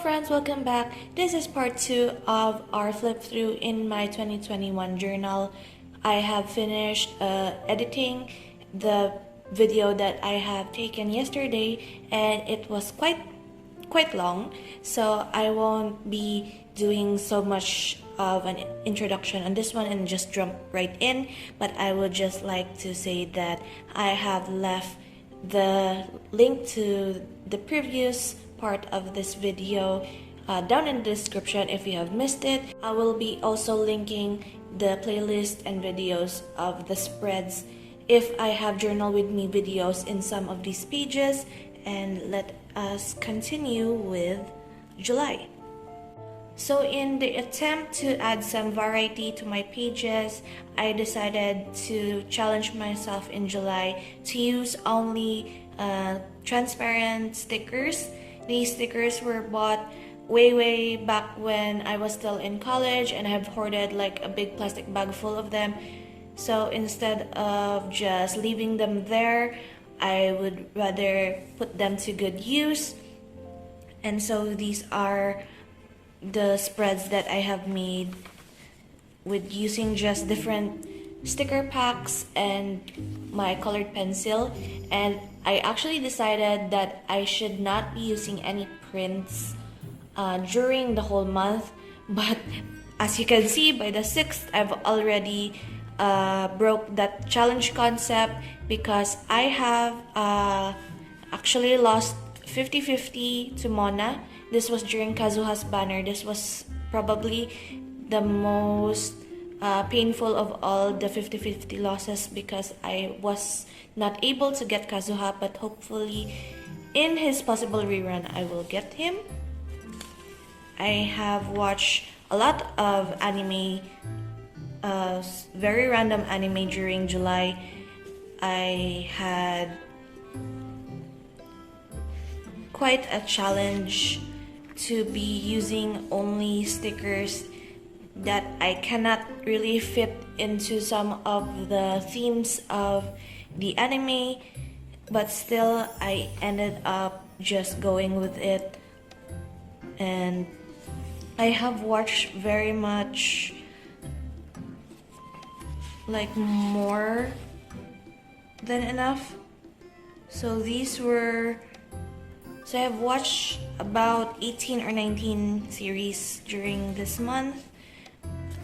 friends, welcome back. This is part 2 of our flip through in my 2021 journal. I have finished editing the video that I have taken yesterday, and it was quite long, so I won't be doing so much of an introduction on this one and just jump right in, but I would just like to say that I have left the link to the previous part of this video down in the description if you have missed it. I will be also linking the playlist and videos of the spreads if I have journal with me videos in some of these pages, and let us continue with July. So in the attempt to add some variety to my pages, I decided to challenge myself in July to use only transparent stickers. These stickers were bought way back when I was still in college, and I have hoarded like a big plastic bag full of them. So instead of just leaving them there, I would rather put them to good use. And so these are the spreads that I have made with using just different sticker packs and my colored pencil. And I actually decided that I should not be using any prints during the whole month, but as you can see, by the 6th I've already broke that challenge concept, because I have actually lost 50-50 to Mona. This was during Kazuha's banner. This was probably the most painful of all the 50-50 losses, because I was not able to get Kazuha, but hopefully in his possible rerun I will get him. I have watched a lot of anime, very random anime during July. I had quite a challenge to be using only stickers that I cannot really fit into some of the themes of the anime, but still I ended up just going with it. And I have watched very much, like more than enough. So I have watched about 18 or 19 series during this month.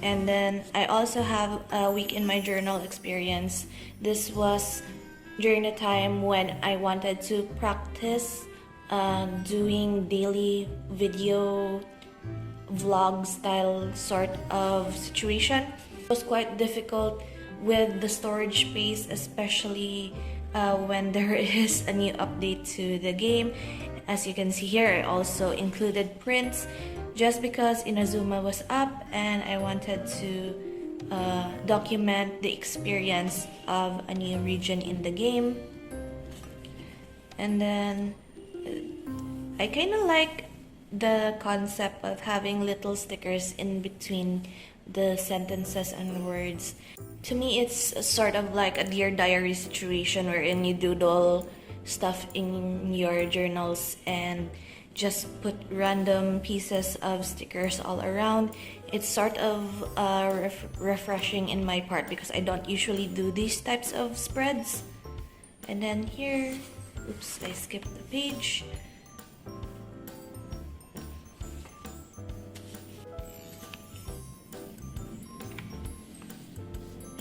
And then I also have a week in my journal experience. This was during the time when I wanted to practice doing daily video vlog style sort of situation. It was quite difficult with the storage space, especially when there is a new update to the game. As you can see here, I also included prints just because Inazuma was up and I wanted to document the experience of a new region in the game. And then I kind of like the concept of having little stickers in between the sentences and words. To me, it's sort of like a Dear Diary situation wherein you doodle stuff in your journals and just put random pieces of stickers all around. It's sort of refreshing in my part, because I don't usually do these types of spreads. And then here, oops, I skipped the page.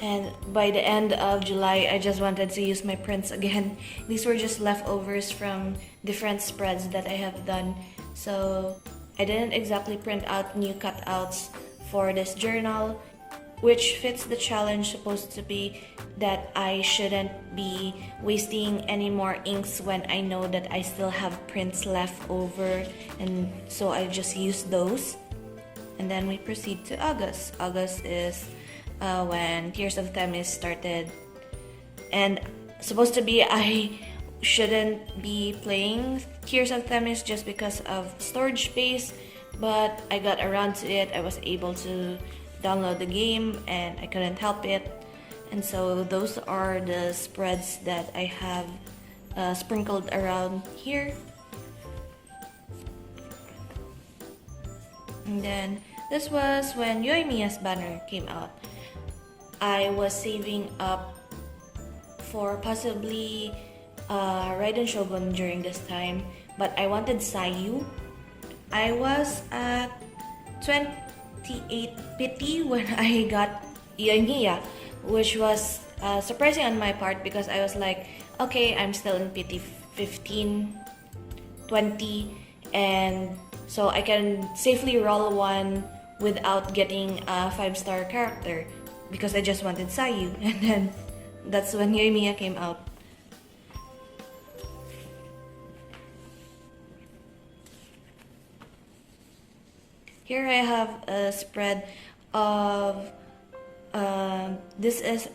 And by the end of July, I just wanted to use my prints again. These were just leftovers from different spreads that I have done. So I didn't exactly print out new cutouts for this journal, which fits the challenge supposed to be that I shouldn't be wasting any more inks when I know that I still have prints left over. And so I just use those. And then we proceed to August. August is when Tears of Themis started, and supposed to be I shouldn't be playing Tears of Themis just because of storage space, but I got around to it. I was able to download the game and I couldn't help it. And so those are the spreads that I have sprinkled around here. And then this was when Yoimiya's banner came out. I was saving up for possibly Raiden Shogun during this time, but I wanted Sayu. I was at 28 pity when I got Yoimiya, which was surprising on my part because I was like, okay, I'm still in pity 15, 20, and so I can safely roll one without getting a 5-star character because I just wanted Sayu. And then that's when Yoimiya came out. Here I have a spread of this is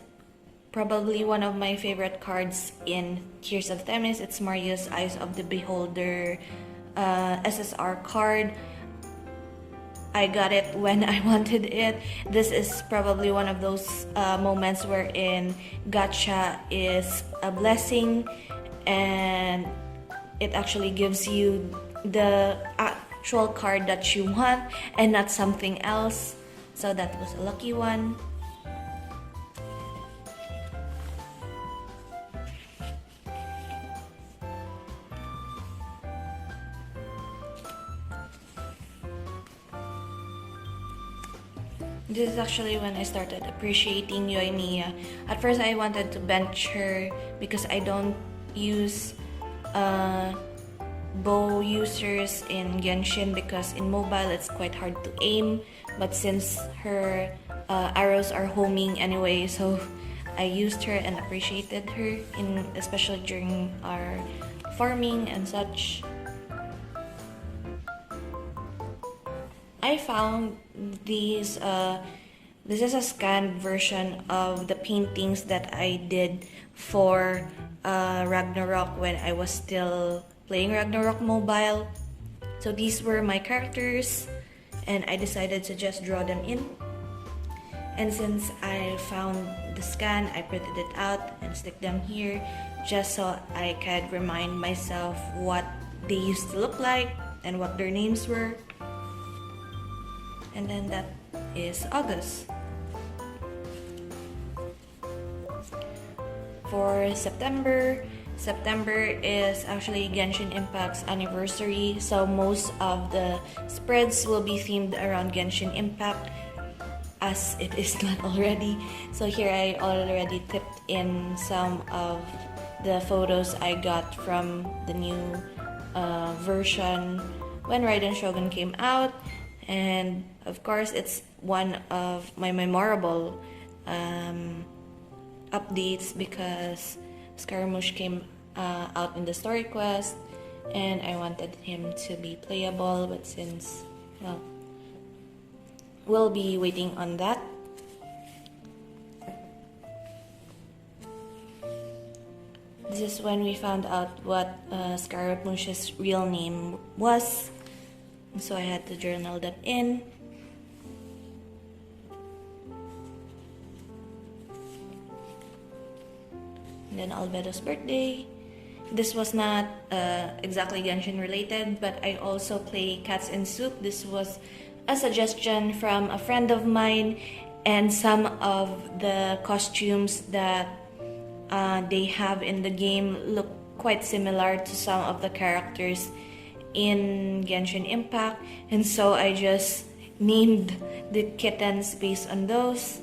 probably one of my favorite cards in Tears of Themis. It's Marius Eyes of the Beholder SSR card. I got it when I wanted it. This is probably one of those moments wherein gacha is a blessing and it actually gives you the actual card that you want and not something else. So that was a lucky one. This is actually when I started appreciating Yoimiya. At first I wanted to bench her because I don't use bow users in Genshin because in mobile it's quite hard to aim, but since her arrows are homing anyway, so I used her and appreciated her, especially during our farming and such. I found these, this is a scanned version of the paintings that I did for Ragnarok when I was still playing Ragnarok Mobile. So these were my characters and I decided to just draw them in. And since I found the scan, I printed it out and stick them here just so I could remind myself what they used to look like and what their names were. And then that is August. For September is actually Genshin Impact's anniversary, so most of the spreads will be themed around Genshin Impact, as it is not already. So here I already tipped in some of the photos I got from the new version when Raiden Shogun came out. And of course, it's one of my memorable updates because Scaramouche came out in the story quest and I wanted him to be playable, but since, well, we'll be waiting on that. This is when we found out what Scaramouche's real name was. So I had to journal that in. And then Alberto's birthday. This was not exactly Genshin related, but I also play Cats in Soup. This was a suggestion from a friend of mine, and some of the costumes that they have in the game look quite similar to some of the characters in Genshin Impact, and so I just named the kittens based on those.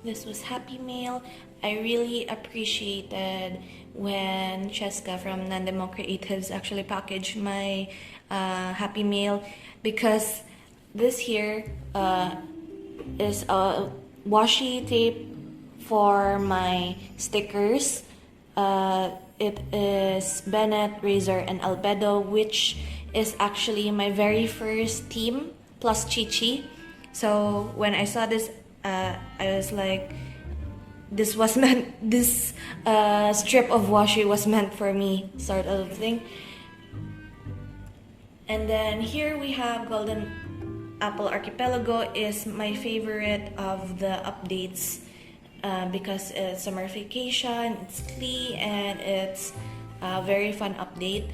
This was Happy Mail. I really appreciated when Cheska from Nandemo Creatives actually packaged my Happy Mail, because this here is a washi tape for my stickers. It is Bennett, Razor, and Albedo, which is actually my very first team plus Chi-Chi. So when I saw this, I was like, this was meant, this strip of washi was meant for me, sort of thing. And then here we have Golden Apple Archipelago, is my favorite of the updates because it's summer vacation, it's clean, and it's a very fun update,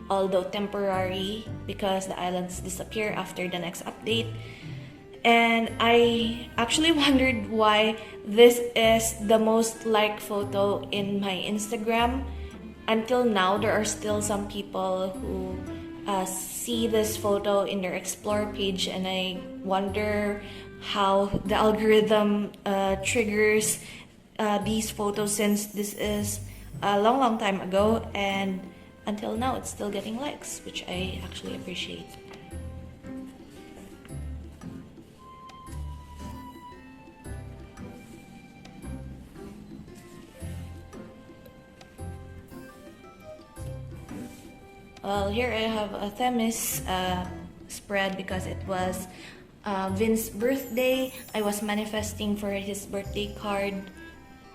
although temporary because the islands disappear after the next update. And I actually wondered why this is the most liked photo in my Instagram. Until now, there are still some people who see this photo in their explore page, and I wonder how the algorithm triggers these photos, since this is a long time ago, and until now it's still getting likes, which I actually appreciate. Well, here I have a Themis spread because it was Vince's birthday. I was manifesting for his birthday card,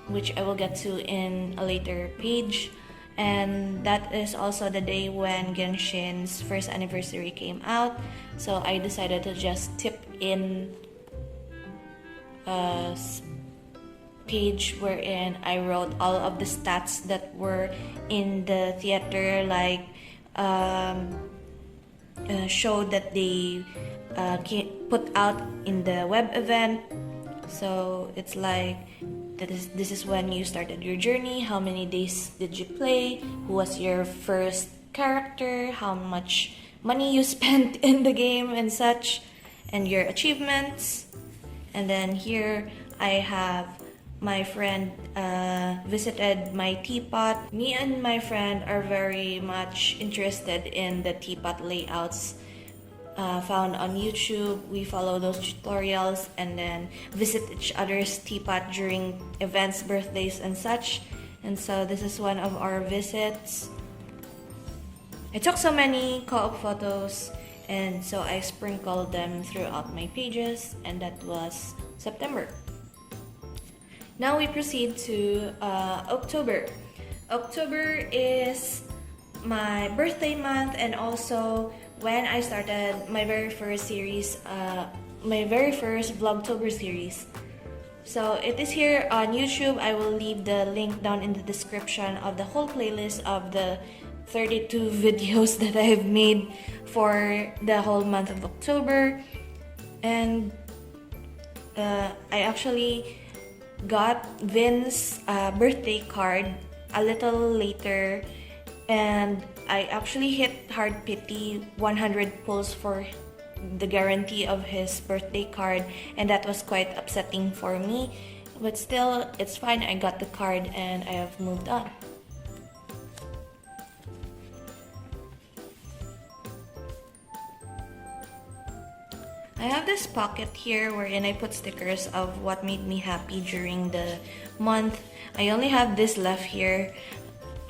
which I will get to in a later page. And that is also the day when Genshin's first anniversary came out. So I decided to just tip in a page wherein I wrote all of the stats that were in the theater, like show that they put out in the web event. So it's like this is when you started your journey, how many days did you play, who was your first character, how much money you spent in the game and such, and your achievements. And then here I have my friend visited my teapot. Me and my friend are very much interested in the teapot layouts found on YouTube. We follow those tutorials and then visit each other's teapot during events, birthdays, and such. And so this is one of our visits. I took so many co-op photos, and so I sprinkled them throughout my pages, and that was September. Now we proceed to October. October is my birthday month, and also when I started my very first series, my very first Vlogtober series. So it is here on YouTube. I will leave the link down in the description of the whole playlist of the 32 videos that I have made for the whole month of October. And I actually got Vince's birthday card a little later, and I actually hit hard pity 100 pulls for the guarantee of his birthday card, and that was quite upsetting for me, but still it's fine. I got the card and I have moved on. I have this pocket here wherein I put stickers of what made me happy during the month. I only have this left here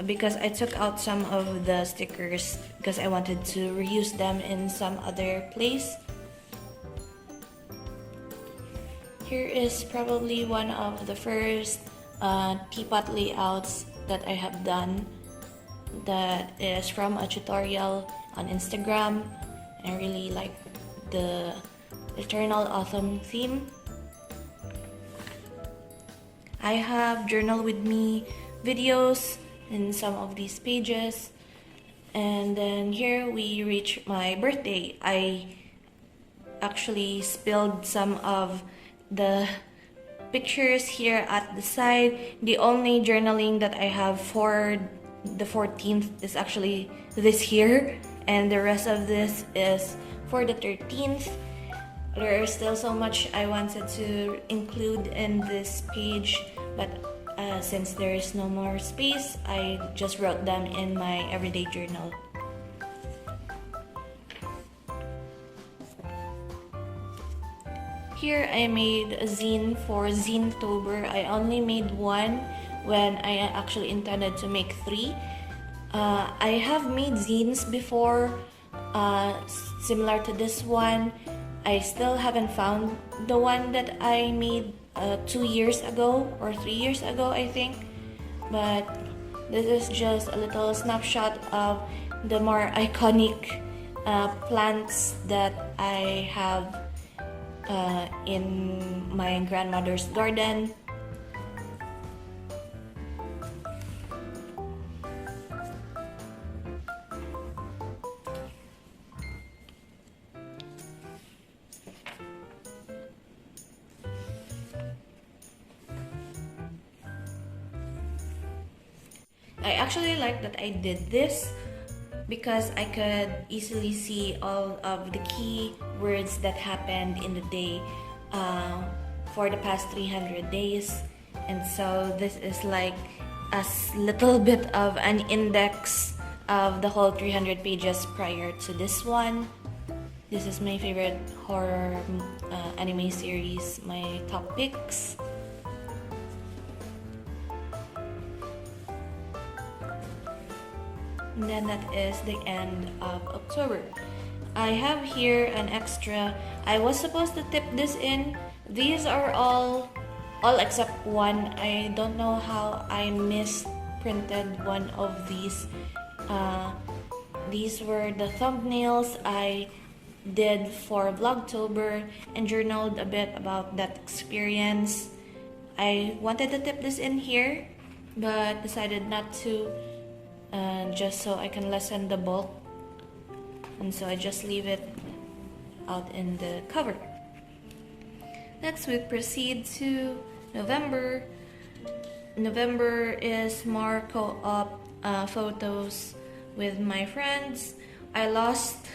because I took out some of the stickers because I wanted to reuse them in some other place. Here is probably one of the first teapot layouts that I have done. That is from a tutorial on Instagram. I really like the Eternal Autumn theme. I have journal with me videos in some of these pages, and then here we reach my birthday. I actually spilled some of the pictures here at the side. The only journaling that I have for the 14th is actually this here, and the rest of this is for the 13th. There is still so much I wanted to include in this page, but since there is no more space, I just wrote them in my everyday journal. Here I made a zine for Zinetober. I only made one when I actually intended to make 3. I have made zines before, similar to this one. I still haven't found the one that I made 2 years ago or 3 years ago, I think. But this is just a little snapshot of the more iconic plants that I have in my grandmother's garden. I actually like that I did this because I could easily see all of the key words that happened in the day for the past 300 days. And so this is like a little bit of an index of the whole 300 pages prior to this one. This is my favorite horror anime series, my top picks. And then that is the end of October. I have here an extra. I was supposed to tip this in. These are all except one. I don't know how I misprinted one of these. These were the thumbnails I did for Vlogtober and journaled a bit about that experience. I wanted to tip this in here, but decided not to, just so I can lessen the bulk. And so I just leave it out in the cover. Next we proceed to November. November is more co-op photos with my friends. I lost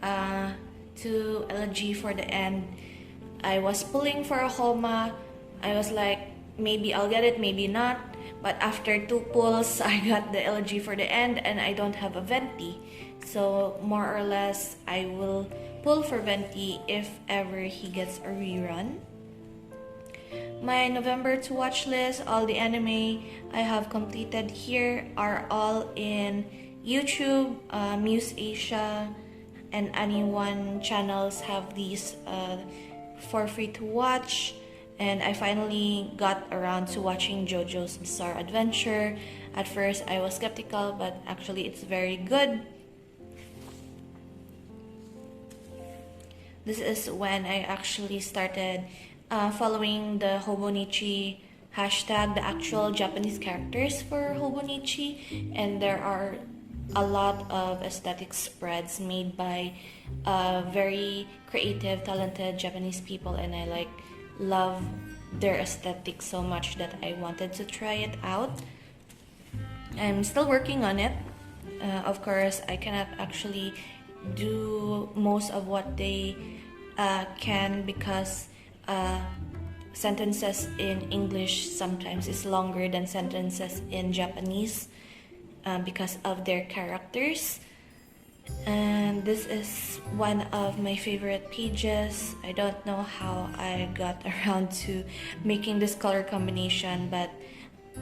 to LG for the end. I was pulling for a Homa. I was like, maybe I'll get it, maybe not. But after 2 pulls, I got the LG for the end and I don't have a Venti. So more or less, I will pull for Venti if ever he gets a rerun. My November to watch list, all the anime I have completed here are all in YouTube, Muse Asia, and Anyone channels have these for free to watch. And I finally got around to watching JoJo's Bizarre Adventure. At first I was skeptical, but actually it's very good. This is when I actually started following the Hobonichi hashtag, the actual Japanese characters for Hobonichi, and there are a lot of aesthetic spreads made by very creative, talented Japanese people, and I love their aesthetic so much that I wanted to try it out. I'm still working on it. Of course, I cannot actually do most of what they can because sentences in English sometimes is longer than sentences in Japanese because of their characters. And this is one of my favorite pages. I don't know how I got around to making this color combination, but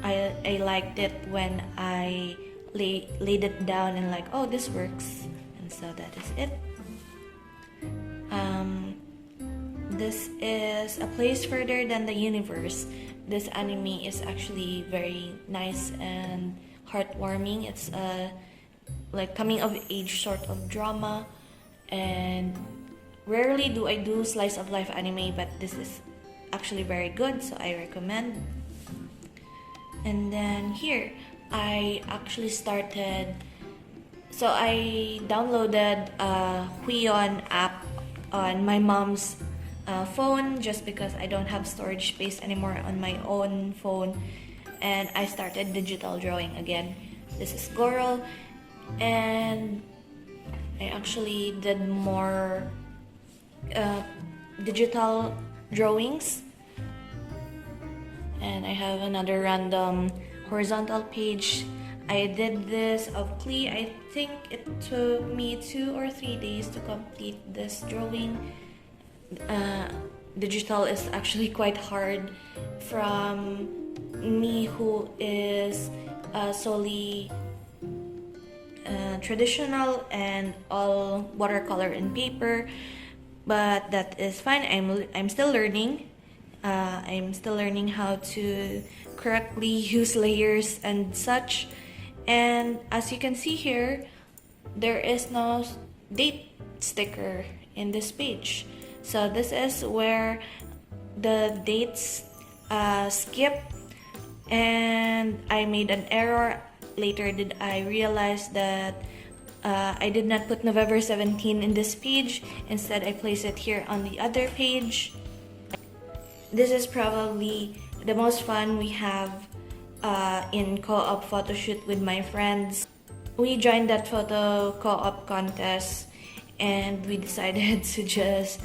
I liked it when I laid it down and like, oh, this works. And so that is it. This is A Place Further Than the Universe. This anime is actually very nice and heartwarming. It's a like coming of age sort of drama, and rarely do I do slice of life anime, but this is actually very good, so I recommend. And then here I actually started, so I downloaded a Huion app on my mom's phone just because I don't have storage space anymore on my own phone, and I started digital drawing again. This is Goro, and I actually did more digital drawings, and I have another random horizontal page. I did this of Klee. I think it took me 2 or 3 days to complete this drawing. Digital is actually quite hard from me who is solely traditional and all watercolor and paper, but that is fine. I'm still learning. I'm still learning how to correctly use layers and such. And as you can see here, there is no date sticker in this page. So this is where the dates skip, and I made an error. Later did I realize that I did not put November 17 in this page. Instead, I placed it here on the other page. This is probably the most fun we have in co-op photo shoot with my friends. We joined that photo co-op contest and we decided to just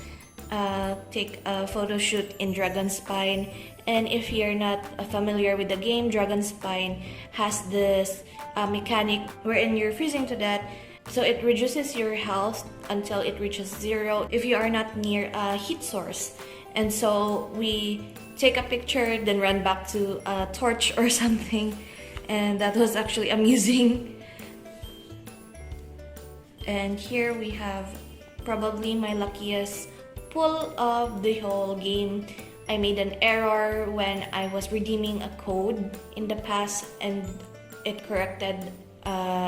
take a photo shoot in Dragon Spine. And if you're not familiar with the game, Dragon Spine has this mechanic wherein you're freezing to death. So it reduces your health until it reaches 0 if you are not near a heat source. And so we take a picture, then run back to a torch or something. And that was actually amusing. And here we have probably my luckiest pull of the whole game. I made an error when I was redeeming a code in the past and it corrected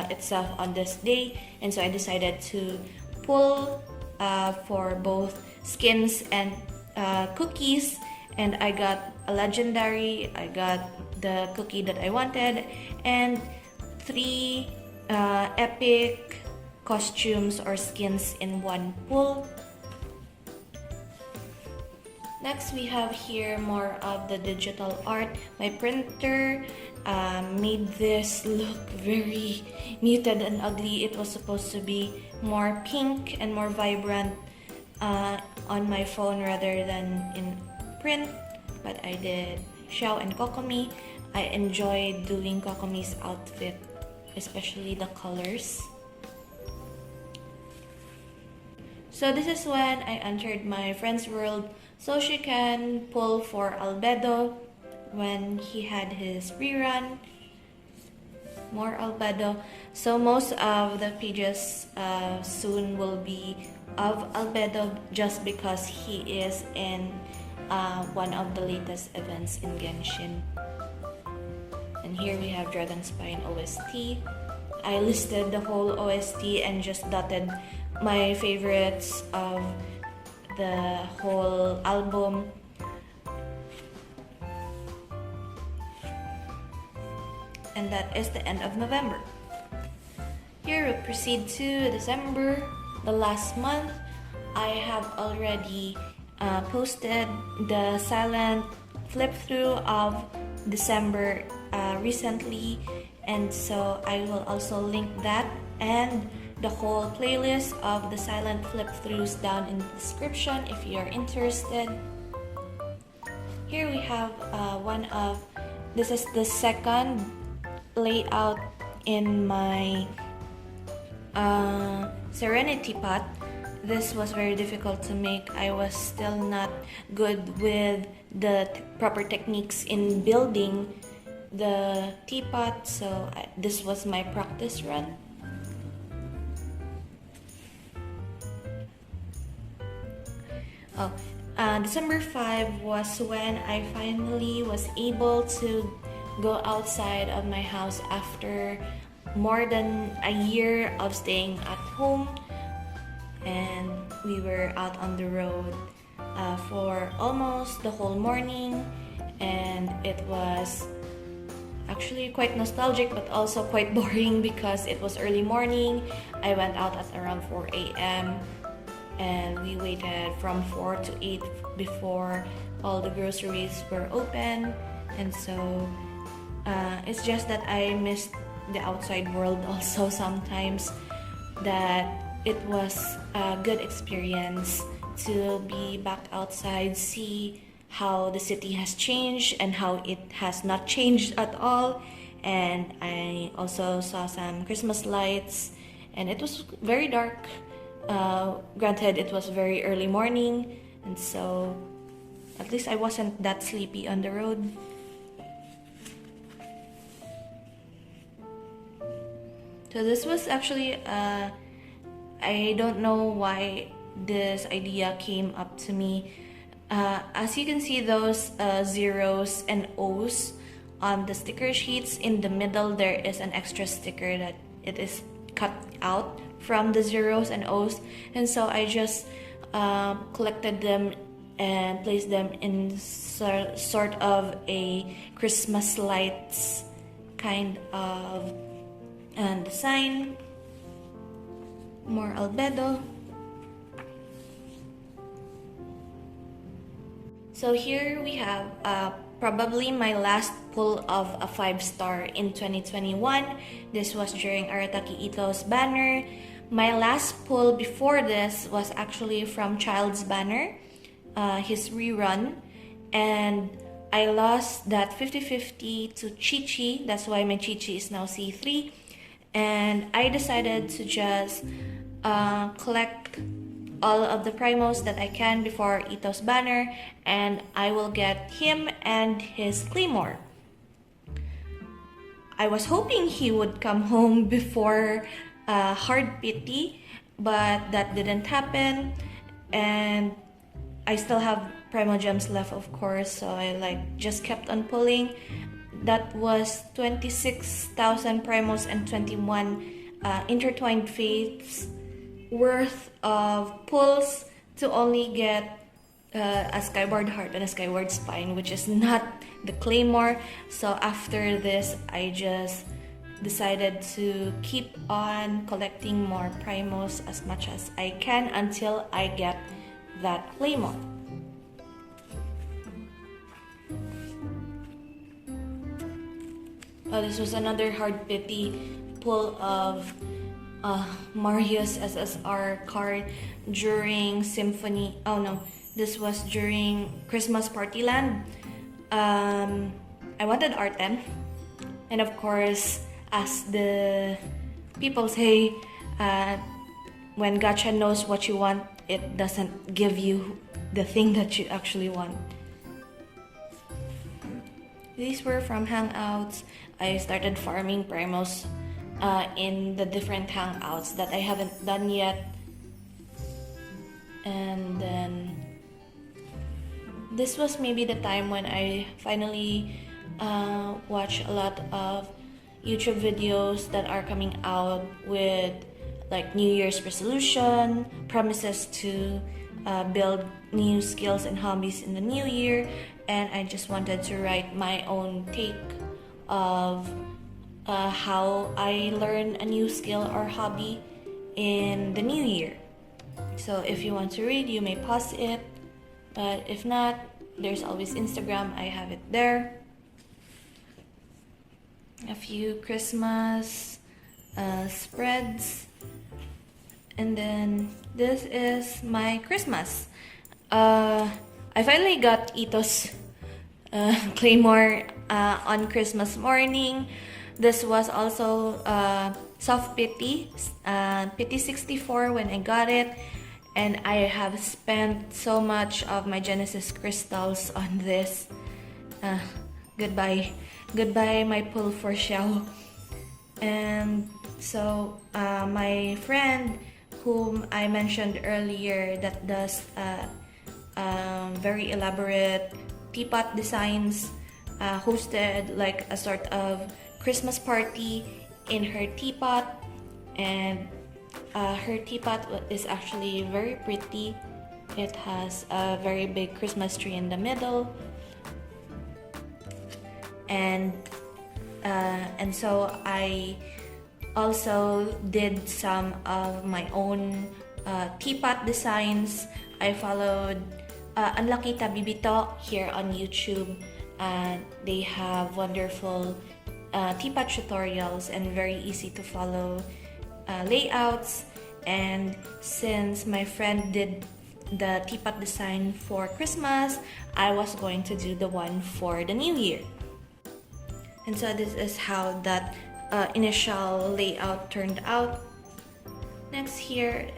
itself on this day, and so I decided to pull for both skins and cookies, and I got a legendary, I got the cookie that I wanted, and 3 epic costumes or skins in one pull. Next, we have here more of the digital art. My printer made this look very muted and ugly. It was supposed to be more pink and more vibrant on my phone rather than in print, but I did Xiao and Kokomi. I enjoyed doing Kokomi's outfit, especially the colors. So this is when I entered my friend's world so she can pull for Alberto when he had his rerun. More Alberto. So most of the pages soon will be of Alberto just because he is in one of the latest events in Genshin. And here we have Dragon Spine OST. I listed the whole OST and just dotted my favorites of the whole album. And that is the end of November. Here we proceed to December, the last month. I have already posted the silent flip through of December recently, and so I will also link that and the whole playlist of the silent flip throughs down in the description if you are interested. Here we have this is the second layout in my Serenity pot. This was very difficult to make. I was still not good with the proper techniques in building the teapot, so this was my practice run. December 5 was when I finally was able to go outside of my house after more than a year of staying at home, and we were out on the road for almost the whole morning, and it was actually quite nostalgic but also quite boring because it was early morning. I went out at around 4 a.m. and we waited from 4 to 8 before all the groceries were open, and so it's just that I missed the outside world also sometimes, that it was a good experience to be back outside, see how the city has changed and how it has not changed at all. And I also saw some Christmas lights, and it was very dark. Granted, it was very early morning, and so at least I wasn't that sleepy on the road. So this was actually, I don't know why this idea came up to me. As you can see, those zeros and O's on the sticker sheets, in the middle there is an extra sticker that it is cut out from the zeros and O's, and so I just collected them and placed them in sort of a Christmas lights kind of design. More Albedo. So here we have a probably my last pull of a 5-star in 2021. This was during Arataki Ito's banner. My last pull before this was actually from Child's banner, his rerun, and I lost that 50-50 to Chi-Chi. That's why my Chi-Chi is now C3, and I decided to just collect all of the primos that I can before Ito's banner, and I will get him and his Claymore. I was hoping he would come home before Hard Pity, but that didn't happen, and I still have Primo Gems left, of course, so I just kept on pulling. That was 26,000 Primos and 21 Intertwined Fates worth of pulls to only get a Skyward Heart and a Skyward Spine, which is not the Claymore. So after this, I just decided to keep on collecting more Primos as much as I can until I get that Claymore. This was another Hard Pity pull of Mario's SSR card during Symphony. Oh no, this was during Christmas Party Land. I wanted Artem, and of course, as the people say, when gacha knows what you want, it doesn't give you the thing that you actually want. These were from Hangouts. I started farming Primos in the different Hangouts that I haven't done yet. And then this was maybe the time when I finally watch a lot of YouTube videos that are coming out with New Year's resolution, promises to build new skills and hobbies in the new year, and I just wanted to write my own take of how I learn a new skill or hobby in the new year. So if you want to read, you may pause it, but if not, there's always Instagram. I have it there. A few Christmas spreads, and then this is my Christmas. I finally got Ito's Claymore on Christmas morning. This was also Soft Pity, Pity 64 when I got it, and I have spent so much of my Genesis crystals on this. Goodbye my pull for Xiao. And so my friend whom I mentioned earlier that does very elaborate teapot designs hosted a sort of Christmas party in her teapot, and her teapot is actually very pretty. It has a very big Christmas tree in the middle, and so I also did some of my own teapot designs. I followed Unlucky Tabibito here on YouTube. They have wonderful teapot tutorials and very easy to follow layouts. And since my friend did the teapot design for Christmas, I was going to do the one for the New Year. And so this is how that initial layout turned out. Next here,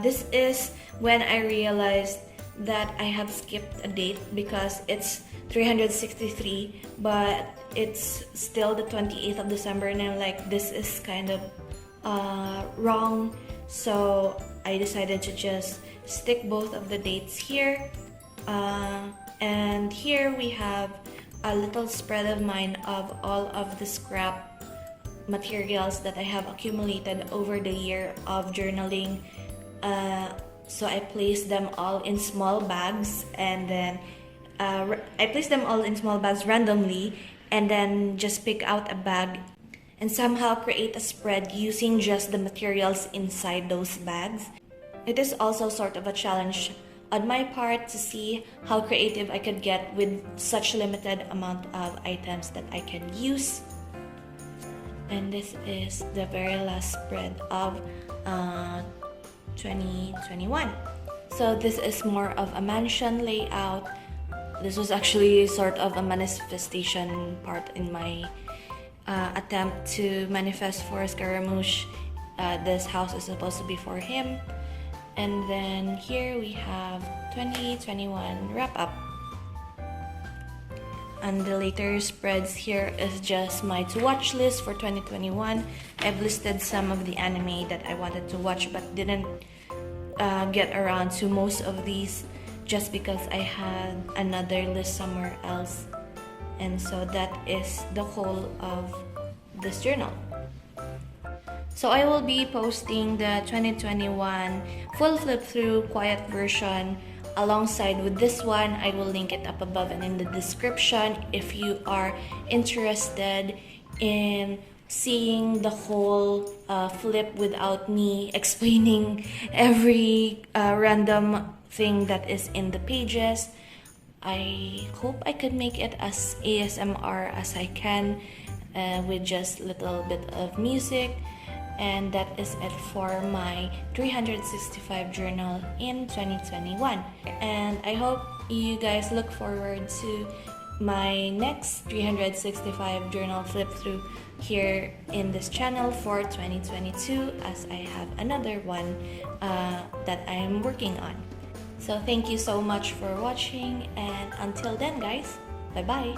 this is when I realized that I have skipped a date because it's 363, but it's still the 28th of December, and I'm like, this is kind of wrong. So I decided to just stick both of the dates here. And here we have a little spread of mine of all of the scrap materials that I have accumulated over the year of journaling. So I placed them all in small bags, and then I placed them all in small bags randomly, and then just pick out a bag and somehow create a spread using just the materials inside those bags. It is also sort of a challenge on my part to see how creative I could get with such limited amount of items that I can use. And this is the very last spread of 2021. So this is more of a mansion layout. This was actually sort of a manifestation part in my attempt to manifest for Scaramouche. This house is supposed to be for him. And then here we have 2021 wrap up. And the later spreads here is just my to watch list for 2021. I've listed some of the anime that I wanted to watch but didn't get around to most of these just because I had another list somewhere else. And so that is the whole of this journal. So I will be posting the 2021 full flip through quiet version alongside with this one. I will link it up above and in the description if you are interested in seeing the whole flip without me explaining every random thing that is in the pages. I hope I could make it as ASMR as I can with just a little bit of music. And that is it for my 365 journal in 2021. And I hope you guys look forward to my next 365 journal flip through here in this channel for 2022, as I have another one that I am working on. So thank you so much for watching, and until then guys, bye bye.